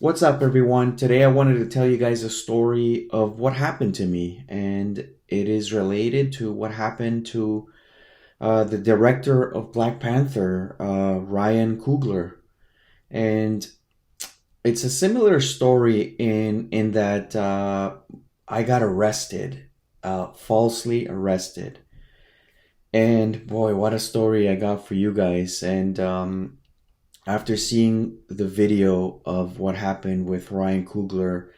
What's up, everyone? Today I wanted to tell you guys a story of what happened to me, and it is related to what happened to the director of Black Panther, Ryan Coogler. And it's a similar story in that I got arrested, falsely arrested. And boy, what a story I got for you guys. And after seeing the video of what happened with Ryan Coogler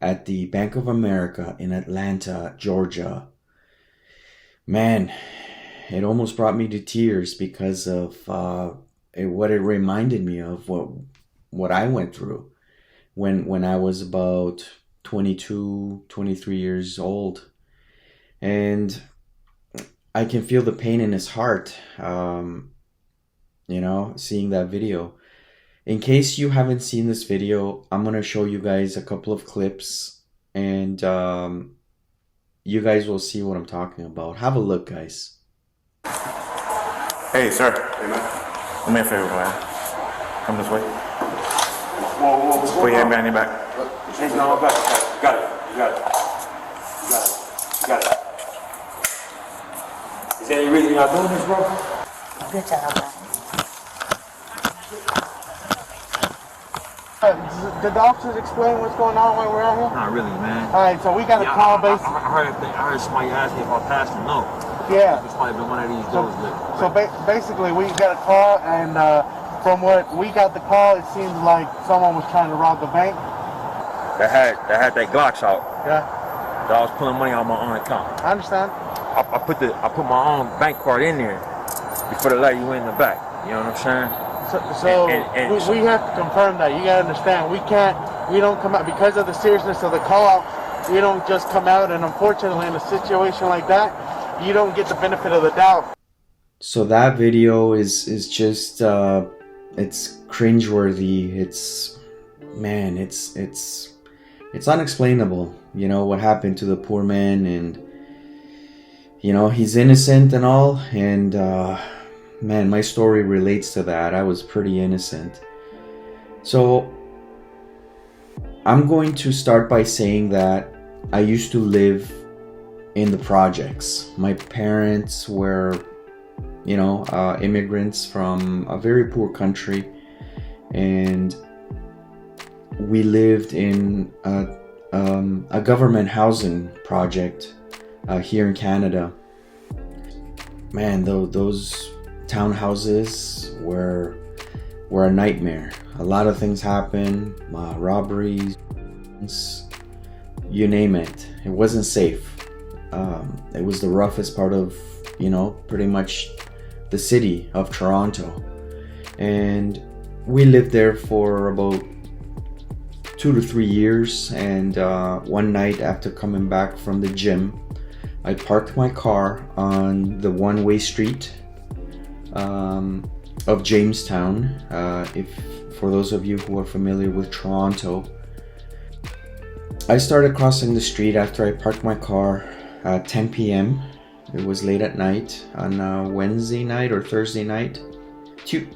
at the Bank of America in Atlanta, Georgia, man, it almost brought me to tears because of what it reminded me of what I went through when I was about 22, 23 years old. And I can feel the pain in his heart, seeing that video. In case you haven't seen this video, I'm going to show you guys a couple of clips, and you guys will see what I'm talking about. Have a look, guys. Hey, sir. Hey, man. Do me a favor, man. Come this way. Whoa. Put your hand behind your back. Change it on my back. Got it. Is there any reason y'all doing this, bro? Good job, guys. Did the officers explain what's going on while we're out here? Not really, man. All right, so we got a call base. I heard somebody ask me if I passed the note. Yeah. It's probably been one of these days. So basically, we got a call, and from what we got the call, it seems like someone was trying to rob the bank. They had their Glocks out. Yeah. That I was pulling money on my own account. I understand. I put my own bank card in there before they let you in the back. You know what I'm saying? So we have to confirm that. You gotta understand, we don't come out because of the seriousness of the call. We don't just come out, and unfortunately, in a situation like that, you don't get the benefit of the doubt. So that video is just it's cringeworthy. It's unexplainable. You know what happened to the poor man, and he's innocent and all, and man, my story relates to that. I was pretty innocent. So I'm going to start by saying that I used to live in the projects. My parents were, immigrants from a very poor country, and we lived in a government housing project here in Canada. Man, those townhouses were a nightmare. A lot of things happened, robberies, you name it. It wasn't safe. It was the roughest part of, pretty much the city of Toronto. And we lived there for about 2 to 3 years. And one night after coming back from the gym, I parked my car on the one-way street of Jamestown. If for those of you who are familiar with Toronto, I started crossing the street after I parked my car at 10 p.m. It was late at night on a Wednesday night or Thursday night. It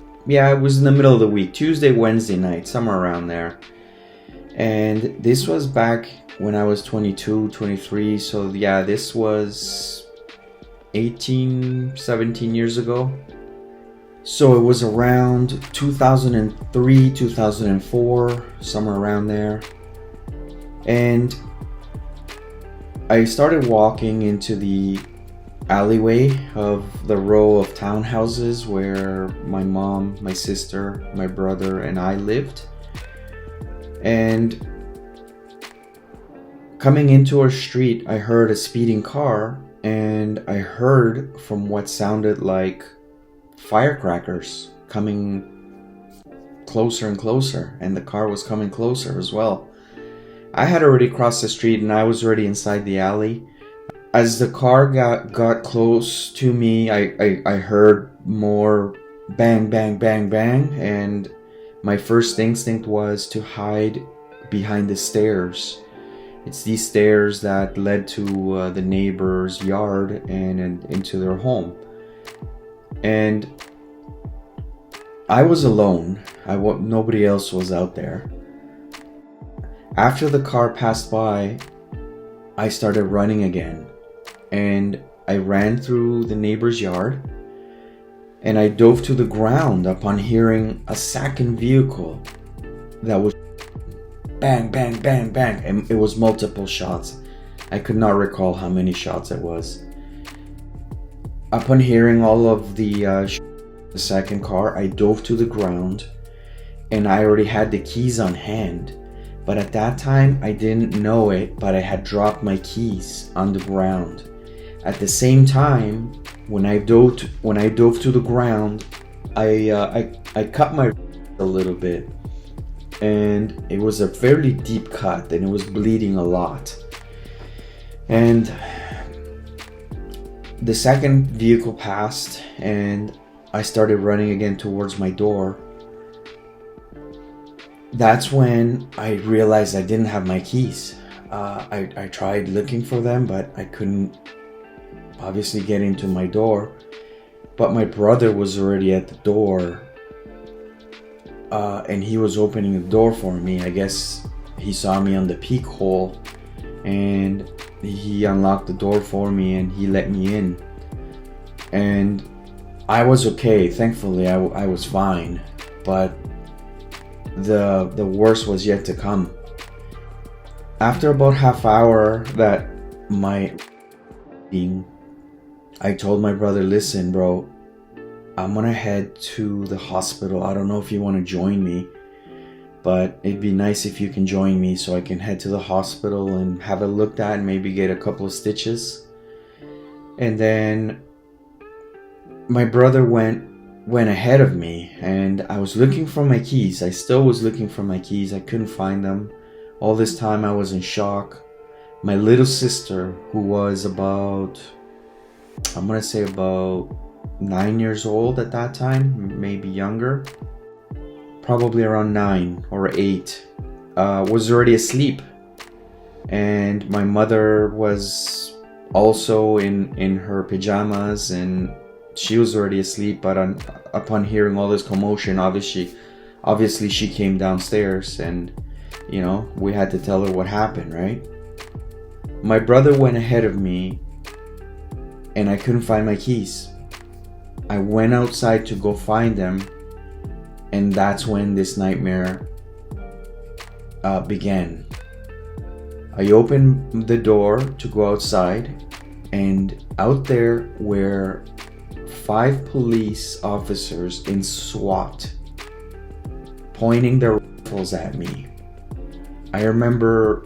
was in the middle of the week, Tuesday, Wednesday night, somewhere around there. And this was back when I was 22, 23. So yeah, this was 18, 17 years ago. So it was around 2003, 2004, somewhere around there. And I started walking into the alleyway of the row of townhouses where my mom, my sister, my brother, and I lived. And coming into our street, I heard a speeding car, and I heard from what sounded like firecrackers coming closer and closer, and the car was coming closer as well. I had already crossed the street and I was already inside the alley. As the car got close to me, I heard more bang, bang, bang, bang, and my first instinct was to hide behind the stairs. It's these stairs that led to the neighbor's yard and into their home. And I was alone. Nobody else was out there. After the car passed by, I started running again, and I ran through the neighbor's yard, and I dove to the ground upon hearing a second vehicle that was bang, bang, bang, bang, and it was multiple shots. I could not recall how many shots it was. Upon hearing all of the second car, I dove to the ground, and I already had the keys on hand. But at that time, I didn't know it, but I had dropped my keys on the ground. At the same time, when I dove to the ground, I cut my a little bit, and it was a fairly deep cut, and it was bleeding a lot. And the second vehicle passed, and I started running again towards my door. That's when I realized I didn't have my keys. I tried looking for them, but I couldn't obviously get into my door. But my brother was already at the door, and he was opening the door for me. I guess he saw me on the peek hole, and he unlocked the door for me, and he let me in. And I was okay. Thankfully, I was fine. But the worst was yet to come. After about half hour that I told my brother, listen bro, I'm gonna head to the hospital. I don't know if you want to join me, but it'd be nice if you can join me so I can head to the hospital and have it looked at and maybe get a couple of stitches. And then my brother went ahead of me, and I was looking for my keys. I still was looking for my keys. I couldn't find them. All this time I was in shock. My little sister, who was about 9 years old at that time, maybe younger, probably around 9 or 8, was already asleep. And my mother was also in her pajamas, and she was already asleep. But upon hearing all this commotion, obviously she came downstairs, and we had to tell her what happened, right? My brother went ahead of me, and I couldn't find my keys. I went outside to go find them, and that's when this nightmare began. I opened the door to go outside, and out there were 5 police officers in SWAT pointing their rifles at me. I remember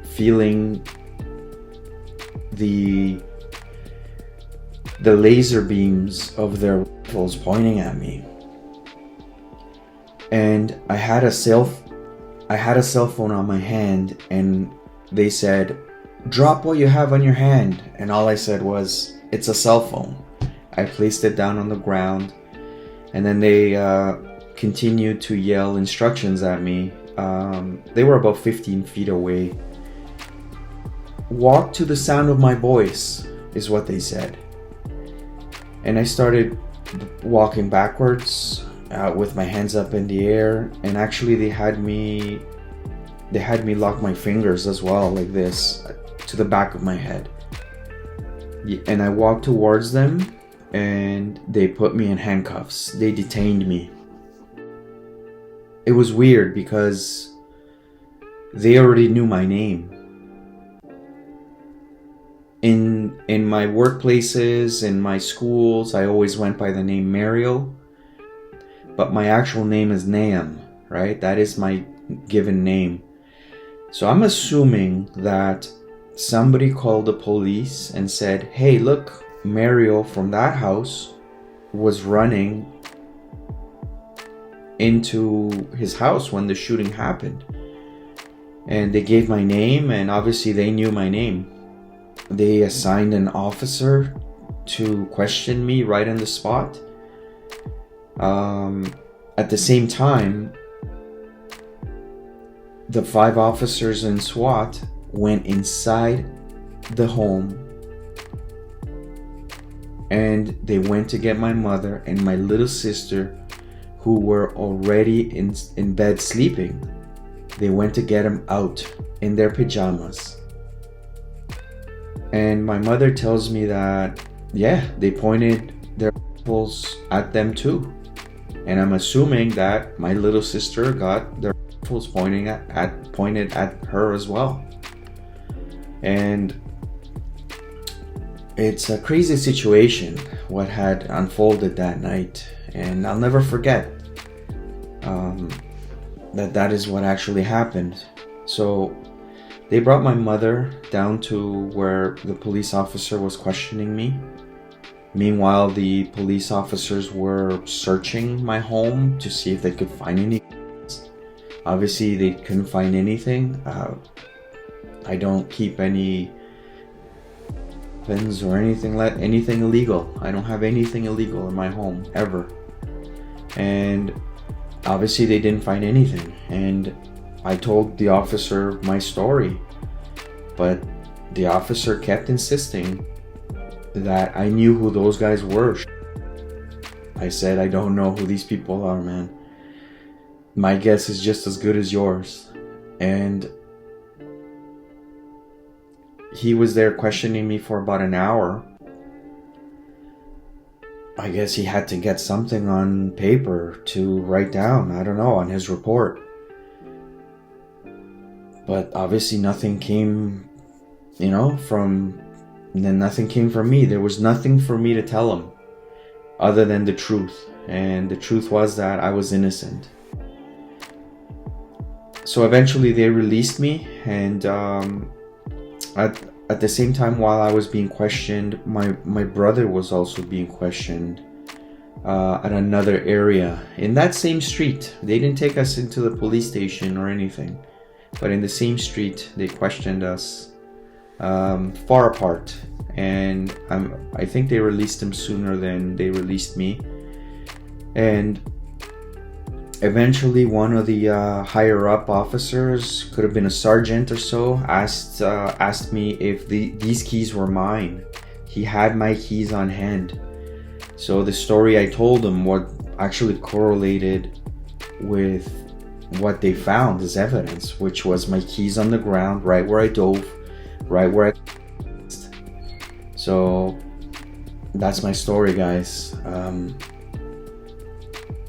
feeling the laser beams of their rifles pointing at me. And I had a cell phone on my hand, and they said, drop what you have on your hand. And all I said was, it's a cell phone. I placed it down on the ground, and then they continued to yell instructions at me. They were about 15 feet away. Walk to the sound of my voice, is what they said. And I started walking backwards with my hands up in the air, and actually they had me lock my fingers as well, like this, to the back of my head. And I walked towards them, and they put me in handcuffs. They detained me. It was weird because they already knew my name. In my workplaces, in my schools, I always went by the name Mario, but my actual name is Nam, right? That is my given name. So I'm assuming that somebody called the police and said, hey, look, Mario from that house was running into his house when the shooting happened. And they gave my name, and obviously they knew my name. They assigned an officer to question me right on the spot. At the same time, the 5 officers in SWAT went inside the home, and they went to get my mother and my little sister, who were already in bed sleeping. They went to get him out in their pajamas. And my mother tells me that, yeah, they pointed their rifles at them too. And I'm assuming that my little sister got their rifles pointed at her as well. And it's a crazy situation what had unfolded that night, and I'll never forget that is what actually happened. So they brought my mother down to where the police officer was questioning me. Meanwhile, the police officers were searching my home to see if they could find any. Obviously, they couldn't find anything. I don't keep any weapons or anything illegal. I don't have anything illegal in my home ever. And obviously, they didn't find anything. And I told the officer my story, but the officer kept insisting that I knew who those guys were. I said, I don't know who these people are, man. My guess is just as good as yours. And he was there questioning me for about an hour. I guess he had to get something on paper to write down, I don't know, on his report. But obviously nothing came, nothing came from me. There was nothing for me to tell him other than the truth. And the truth was that I was innocent. So eventually they released me, and at the same time, while I was being questioned, my brother was also being questioned at another area in that same street. They didn't take us into the police station or anything, but in the same street they questioned us, far apart. And I think they released him sooner than they released me. And eventually one of the higher up officers, could have been a sergeant or so, asked me if these keys were mine. He had my keys on hand. So the story I told him what actually correlated with what they found as evidence, which was my keys on the ground, right where I dove, right where I... So that's my story, guys.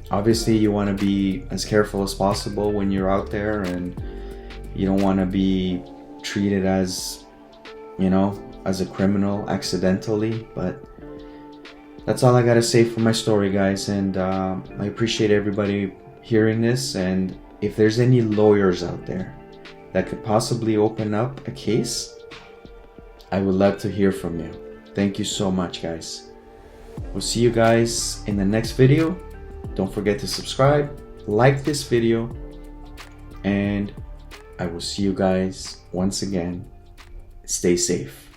Obviously, you want to be as careful as possible when you're out there, and you don't want to be treated as, as a criminal accidentally. But that's all I got to say for my story, guys. And I appreciate everybody hearing this. And if there's any lawyers out there that could possibly open up a case, I would love to hear from you. Thank you so much, guys. We'll see you guys in the next video. Don't forget to subscribe, like this video, and I will see you guys once again. Stay safe.